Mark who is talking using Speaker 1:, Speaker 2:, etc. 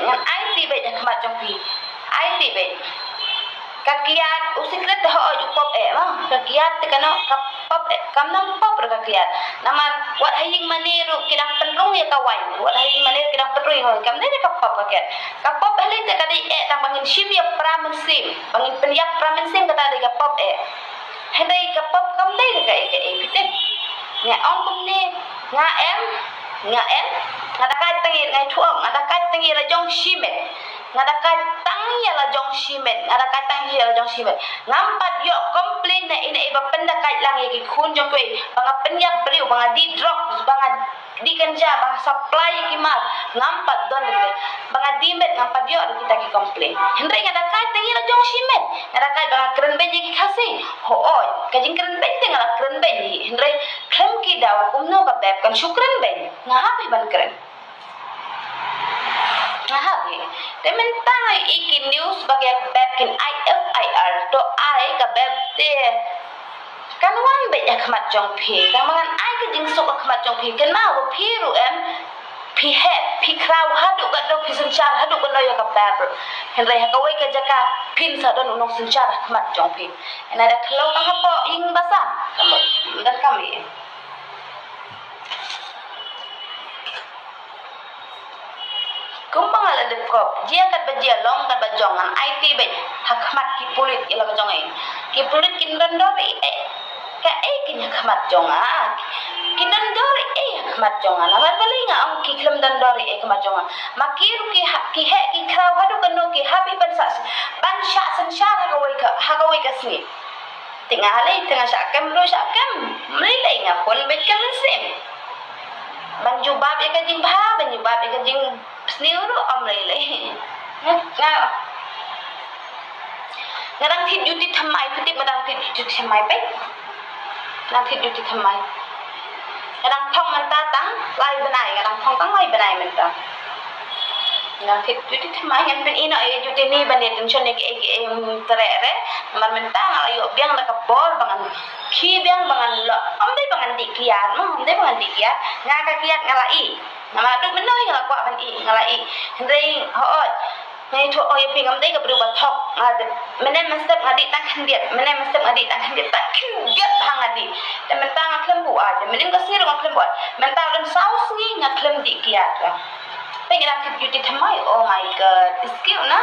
Speaker 1: ngan ai ti be nya khmat jong pi ai ti be kakiat usikret ho ju pop ma kakiat te kano kap pop kam nam pop ra kakiat naman wat haying maniru kidang penrung ya kawan wat haying maniru kidang penrung ho kam ne kap pop kakiat kap pop hele te kadi tang bangin shim ya pramen sim bangin penyap pramen sim kata de kap pop hendai kap pop kam dei de ka pitin nya ong kum ne nga em ngada kai tangi ngai thuang ngada kai tangi la jong shimet ngada kai tangi la jong shimet ngada kai tangi la jong shimet ngampat yo komplain na ina iba penda kai lang ki khun jong kwe banga penyap briu banga di drop banga di kerja banga supply ki mat ngampat don de banga di met ngampat yo kita ki komplain hendai ngada kai tangi la jong shimet ngada kai banga keren beji ki khasi ho oi kajing keren beji ngala keren beji hendai klem ki daw kumno ka beb kan syukran beji ngahapi ban keren ngahapi temen tangai iki news bagai bebkin IFIR to ai ka beb te kan wan be ya khmat jong phi kan mangan ai ka jing sok khmat jong phi kan ma wo phi ru em phi het phi kraw hadu ka do phi sanchar hadu ka lo ya ka beb hen rai ka wei ka jaka pin sa don unong sanchar khmat jong phi ena da khlo ka hapo ing basa kamo dan kami kumbang ala depkop dia kat bajia long kat bajongan IT be hakmat ki pulit ila bajongai ki pulit kin dondori ka kin hakmat jonga kin dondori hakmat jonga namar balinga ang ki klem dondori hakmat jonga makiru ki he ki kraw hadu kanu ki happy ban sha sensha hagawai ka sni tinga halai tinga syakam lo syakam mlilai ngapon bet kan sim banju bab ya kajing bha banju bab ya kajing sniuru amlai ngarang thit juti thamai putip madang thit juti thamai pe nang thit juti thamai ngarang thong manta tang lai banai ngarang thong tang lai banai manta nang thit juti thamai ngan pen ino e juti ni banet tension ne ke terere man menta ngalayo biang la kapor bangan khi biang bangan lo amdai bangan dikiat amdai bangan dikiat ngaka kiat ngalai nama du menoi ngala kwa ban i ngalai hendai ho nei tho oi pingam dai ka berubah thok ngade menen mestep ngadi tak khandiat menen mestep ngadi tak khandiat tak khandiat bang ngadi dan mentang ngaklem bu aja menen ka sir ngaklem bu mentang dan saus ni ngaklem dikiat pengen aktif beauty thamai oh my god skill na